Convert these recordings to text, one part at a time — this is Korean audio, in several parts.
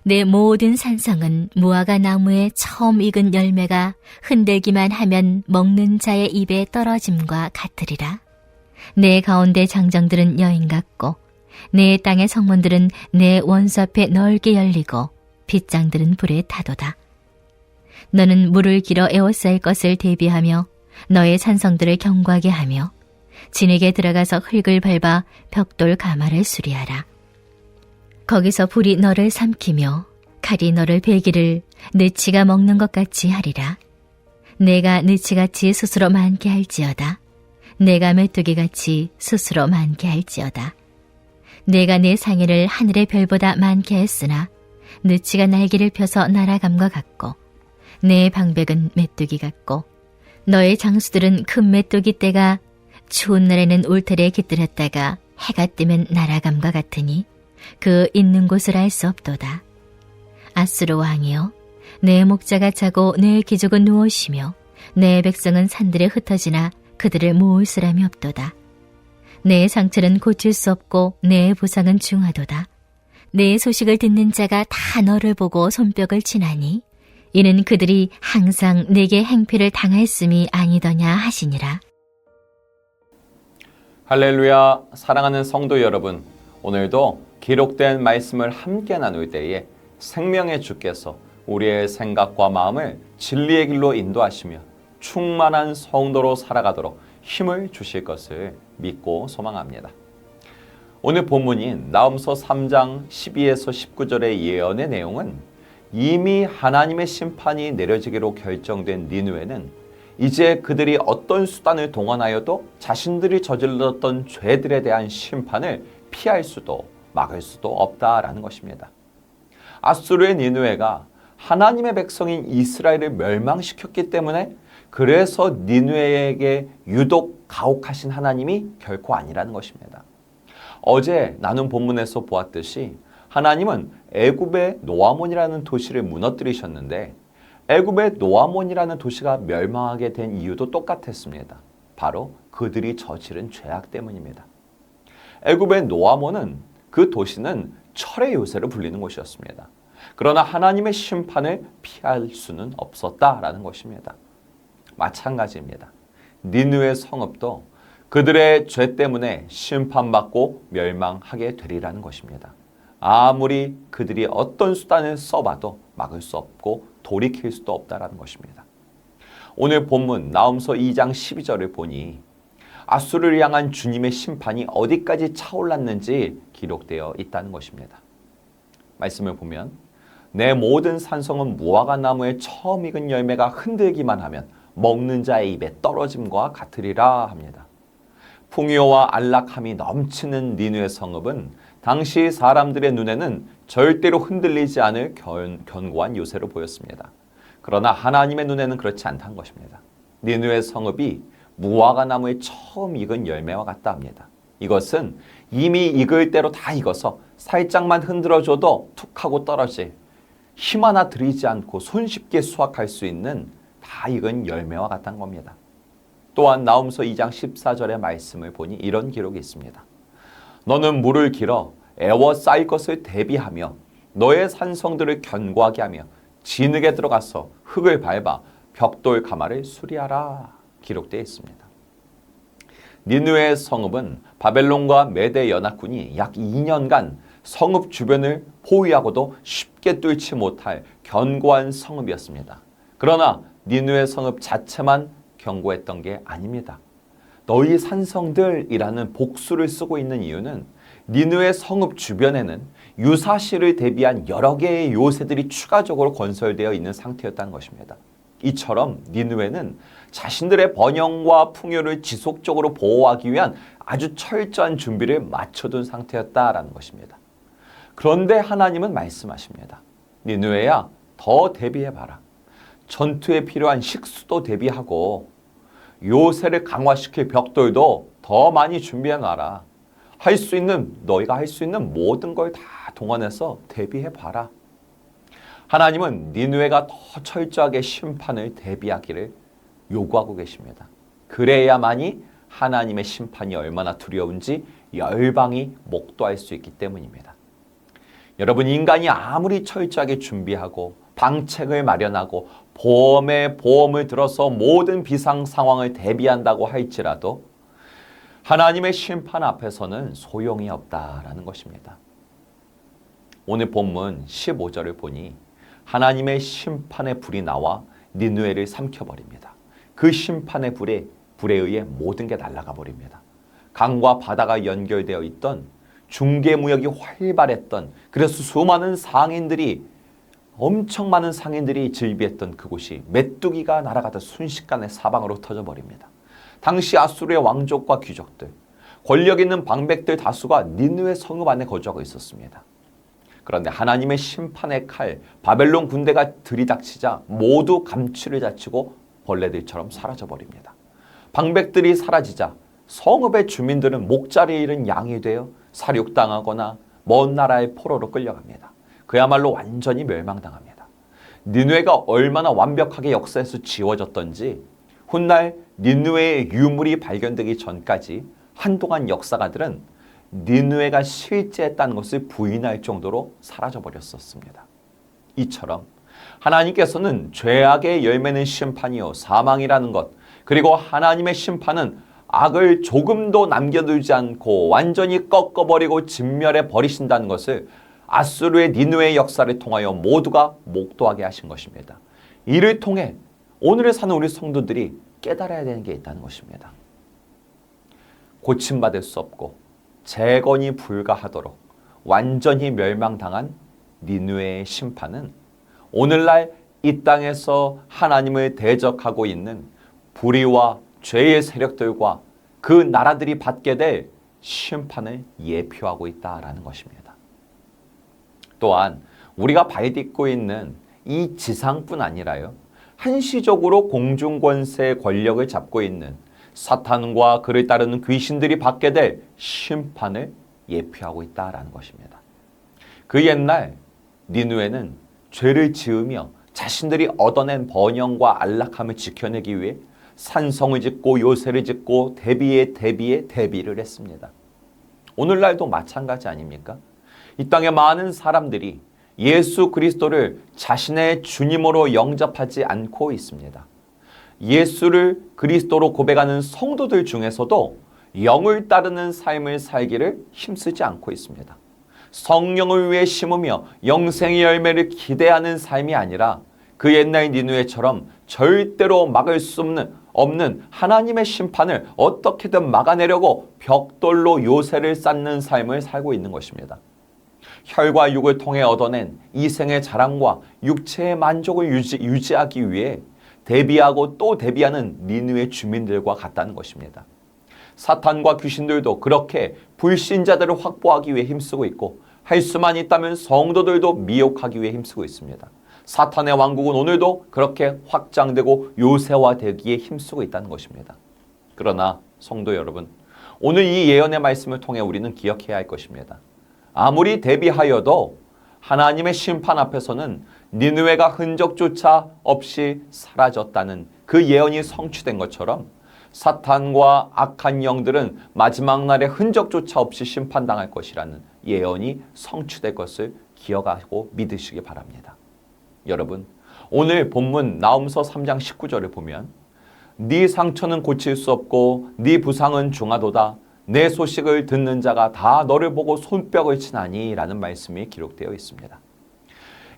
내 모든 산성은 무화과 나무에 처음 익은 열매가 흔들기만 하면 먹는 자의 입에 떨어짐과 같으리라. 내 가운데 장정들은 여인 같고 내 땅의 성문들은 내 원수 앞에 넓게 열리고 빗장들은 불에 타도다. 너는 물을 길어 에워싸일 것을 대비하며 너의 산성들을 견고하게 하며 진에게 들어가서 흙을 밟아 벽돌 가마를 수리하라. 거기서 불이 너를 삼키며 칼이 너를 베기를 느치가 먹는 것 같이 하리라. 내가 느치같이 스스로 많게 할지어다. 내가 메뚜기같이 스스로 많게 할지어다. 내가 내 상해를 하늘의 별보다 많게 했으나 느치가 날개를 펴서 날아감과 같고 내 방백은 메뚜기 같고 너의 장수들은 큰 메뚜기 떼가 추운 날에는 울타리에 깃들었다가 해가 뜨면 날아감과 같으니 그 있는 곳을 알 수 없도다. 아수르 왕이여, 내 목자가 자고 내 귀족은 누워쉬며 내 백성은 산들에 흩어지나 그들을 모을 사람이 없도다. 내 상처는 고칠 수 없고 내 부상은 중하도다. 내 소식을 듣는 자가 다 너를 보고 손뼉을 치나니 이는 그들이 항상 내게 행패를 당했음이 아니더냐 하시니라. 할렐루야. 사랑하는 성도 여러분, 오늘도 기록된 말씀을 함께 나눌 때에 생명의 주께서 우리의 생각과 마음을 진리의 길로 인도하시며 충만한 성도로 살아가도록 힘을 주실 것을 믿고 소망합니다. 오늘 본문인 나훔서 3장 12에서 19절의 예언의 내용은 이미 하나님의 심판이 내려지기로 결정된 니느웨는 이제 그들이 어떤 수단을 동원하여도 자신들이 저질렀던 죄들에 대한 심판을 피할 수도 막을 수도 없다라는 것입니다. 아수르의 니느웨가 하나님의 백성인 이스라엘을 멸망시켰기 때문에 그래서 니느웨에게 유독 가혹하신 하나님이 결코 아니라는 것입니다. 어제 나눈 본문에서 보았듯이 하나님은 애굽의 노아몬이라는 도시를 무너뜨리셨는데 애굽의 노아몬이라는 도시가 멸망하게 된 이유도 똑같았습니다. 바로 그들이 저지른 죄악 때문입니다. 애굽의 노아몬은 그 도시는 철의 요새로 불리는 곳이었습니다. 그러나 하나님의 심판을 피할 수는 없었다라는 것입니다. 마찬가지입니다. 니느웨 성읍도 그들의 죄 때문에 심판받고 멸망하게 되리라는 것입니다. 아무리 그들이 어떤 수단을 써봐도 막을 수 없고 돌이킬 수도 없다라는 것입니다. 오늘 본문 나훔서 2장 12절을 보니 아수르를 향한 주님의 심판이 어디까지 차올랐는지 기록되어 있다는 것입니다. 말씀을 보면 내 모든 산성은 무화과 나무에 처음 익은 열매가 흔들기만 하면 먹는 자의 입에 떨어짐과 같으리라 합니다. 풍요와 안락함이 넘치는 니느웨 성읍은 당시 사람들의 눈에는 절대로 흔들리지 않을 견고한 요새로 보였습니다. 그러나 하나님의 눈에는 그렇지 않다는 것입니다. 니느웨 성읍이 무화과 나무에 처음 익은 열매와 같다 합니다. 이것은 이미 익을 대로 다 익어서 살짝만 흔들어줘도 툭 하고 떨어질 힘 하나 들이지 않고 손쉽게 수확할 수 있는 다 익은 열매와 같다는 겁니다. 또한 나훔서 2장 14절의 말씀을 보니 이런 기록이 있습니다. 너는 물을 길어 에워싸일 것을 대비하며 너의 산성들을 견고하게 하며 진흙에 들어가서 흙을 밟아 벽돌 가마를 수리하라 기록되어 있습니다. 니느웨 성읍은 바벨론과 메대 연합군이 약 2년간 성읍 주변을 포위하고도 쉽게 뚫지 못할 견고한 성읍이었습니다. 그러나 니느웨 성읍 자체만 견고했던 게 아닙니다. 너희 산성들이라는 복수를 쓰고 있는 이유는 니느웨 성읍 주변에는 유사시를 대비한 여러 개의 요새들이 추가적으로 건설되어 있는 상태였다는 것입니다. 이처럼 니느웨는 자신들의 번영과 풍요를 지속적으로 보호하기 위한 아주 철저한 준비를 마쳐둔 상태였다라는 것입니다. 그런데 하나님은 말씀하십니다. 니느웨야, 더 대비해봐라. 전투에 필요한 식수도 대비하고 요새를 강화시킬 벽돌도 더 많이 준비해놔라. 너희가 할 수 있는 모든 걸 다 동원해서 대비해봐라. 하나님은 니느웨가 더 철저하게 심판을 대비하기를 요구하고 계십니다. 그래야만이 하나님의 심판이 얼마나 두려운지 열방이 목도할 수 있기 때문입니다. 여러분, 인간이 아무리 철저하게 준비하고 방책을 마련하고 보험을 들어서 모든 비상 상황을 대비한다고 할지라도 하나님의 심판 앞에서는 소용이 없다라는 것입니다. 오늘 본문 15절을 보니 하나님의 심판의 불이 나와 니느웨를 삼켜버립니다. 그 심판의 불에 의해 모든 게 날아가 버립니다. 강과 바다가 연결되어 있던 중개무역이 활발했던, 그래서 엄청 많은 상인들이 즐비했던 그곳이 메뚜기가 날아가다 순식간에 사방으로 터져버립니다. 당시 아수르의 왕족과 귀족들, 권력 있는 방백들 다수가 니느웨 성읍 안에 거주하고 있었습니다. 그런데 하나님의 심판의 칼, 바벨론 군대가 들이닥치자 모두 감추를 자치고 벌레들처럼 사라져버립니다. 방백들이 사라지자 성읍의 주민들은 목자리에 잃은 양이 되어 살육당하거나 먼 나라의 포로로 끌려갑니다. 그야말로 완전히 멸망당합니다. 니느웨가 얼마나 완벽하게 역사에서 지워졌던지 훗날 니느웨의 유물이 발견되기 전까지 한동안 역사가들은 니느웨가 실제했다는 것을 부인할 정도로 사라져버렸었습니다. 이처럼 하나님께서는 죄악의 열매는 심판이요 사망이라는 것, 그리고 하나님의 심판은 악을 조금도 남겨두지 않고 완전히 꺾어버리고 진멸해 버리신다는 것을 아수르의 니느웨의 역사를 통하여 모두가 목도하게 하신 것입니다. 이를 통해 오늘을 사는 우리 성도들이 깨달아야 되는 게 있다는 것입니다. 고침받을 수 없고 재건이 불가하도록 완전히 멸망당한 니느웨의 심판은 오늘날 이 땅에서 하나님을 대적하고 있는 불의와 죄의 세력들과 그 나라들이 받게 될 심판을 예표하고 있다라는 것입니다. 또한 우리가 발딛고 있는 이 지상뿐 아니라요, 한시적으로 공중권세의 권력을 잡고 있는 사탄과 그를 따르는 귀신들이 받게 될 심판을 예표하고 있다라는 것입니다. 그 옛날 니느웨는 죄를 지으며 자신들이 얻어낸 번영과 안락함을 지켜내기 위해 산성을 짓고 요새를 짓고 대비를 했습니다. 오늘날도 마찬가지 아닙니까? 이 땅에 많은 사람들이 예수 그리스도를 자신의 주님으로 영접하지 않고 있습니다. 예수를 그리스도로 고백하는 성도들 중에서도 영을 따르는 삶을 살기를 힘쓰지 않고 있습니다. 성령을 위해 심으며 영생의 열매를 기대하는 삶이 아니라 그 옛날 니느웨처럼 절대로 막을 수 없는 하나님의 심판을 어떻게든 막아내려고 벽돌로 요새를 쌓는 삶을 살고 있는 것입니다. 혈과 육을 통해 얻어낸 이생의 자랑과 육체의 만족을 유지하기 위해 대비하고 또 대비하는 니느웨 주민들과 같다는 것입니다. 사탄과 귀신들도 그렇게 불신자들을 확보하기 위해 힘쓰고 있고, 할 수만 있다면 성도들도 미혹하기 위해 힘쓰고 있습니다. 사탄의 왕국은 오늘도 그렇게 확장되고 요새화되기에 힘쓰고 있다는 것입니다. 그러나 성도 여러분, 오늘 이 예언의 말씀을 통해 우리는 기억해야 할 것입니다. 아무리 대비하여도 하나님의 심판 앞에서는 니느웨가 흔적조차 없이 사라졌다는 그 예언이 성취된 것처럼 사탄과 악한 영들은 마지막 날에 흔적조차 없이 심판당할 것이라는 예언이 성취될 것을 기억하고 믿으시기 바랍니다. 여러분, 오늘 본문 나홈서 3장 19절을 보면 네 상처는 고칠 수 없고 네 부상은 중하도다. 내 소식을 듣는 자가 다 너를 보고 손뼉을 치나니 라는 말씀이 기록되어 있습니다.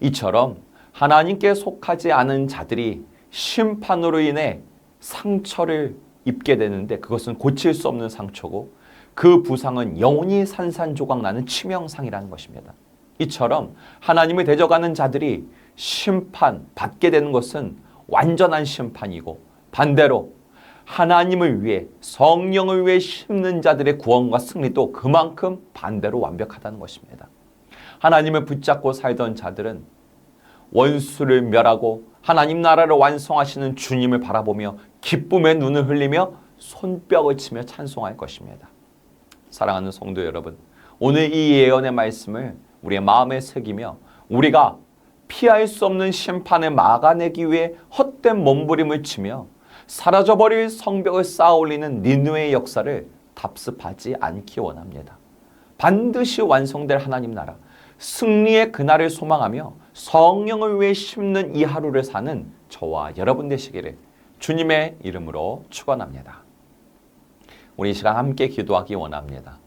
이처럼 하나님께 속하지 않은 자들이 심판으로 인해 상처를 입게 되는데 그것은 고칠 수 없는 상처고 그 부상은 영원히 산산조각 나는 치명상이라는 것입니다. 이처럼 하나님을 대적하는 자들이 심판받게 되는 것은 완전한 심판이고, 반대로 하나님을 위해 성령을 위해 심는 자들의 구원과 승리도 그만큼 반대로 완벽하다는 것입니다. 하나님을 붙잡고 살던 자들은 원수를 멸하고 하나님 나라를 완성하시는 주님을 바라보며 기쁨의 눈을 흘리며 손뼉을 치며 찬송할 것입니다. 사랑하는 성도 여러분, 오늘 이 예언의 말씀을 우리의 마음에 새기며 우리가 피할 수 없는 심판을 막아내기 위해 헛된 몸부림을 치며 사라져버릴 성벽을 쌓아 올리는 니느웨의 역사를 답습하지 않기 원합니다. 반드시 완성될 하나님 나라, 승리의 그날을 소망하며 성령을 위해 심는 이 하루를 사는 저와 여러분 되시기를 주님의 이름으로 축원합니다. 우리 이 시간 함께 기도하기 원합니다.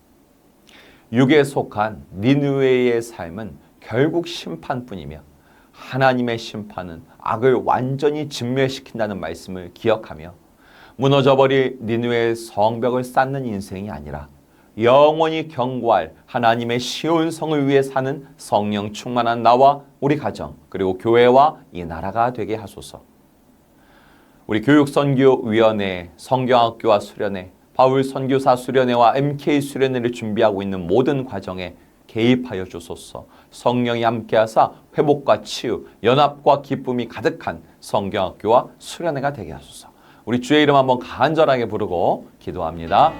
육에 속한 니느웨의 삶은 결국 심판뿐이며 하나님의 심판은 악을 완전히 진멸시킨다는 말씀을 기억하며 무너져버릴 니느웨의 성벽을 쌓는 인생이 아니라 영원히 경고할 하나님의 시온 성을 위해 사는 성령 충만한 나와 우리 가정 그리고 교회와 이 나라가 되게 하소서. 우리 교육선교위원회, 성경학교와 수련회, 바울 선교사 수련회와 MK 수련회를 준비하고 있는 모든 과정에 개입하여 주소서. 성령이 함께하사 회복과 치유, 연합과 기쁨이 가득한 성경학교와 수련회가 되게 하소서. 우리 주의 이름 한번 간절하게 부르고 기도합니다.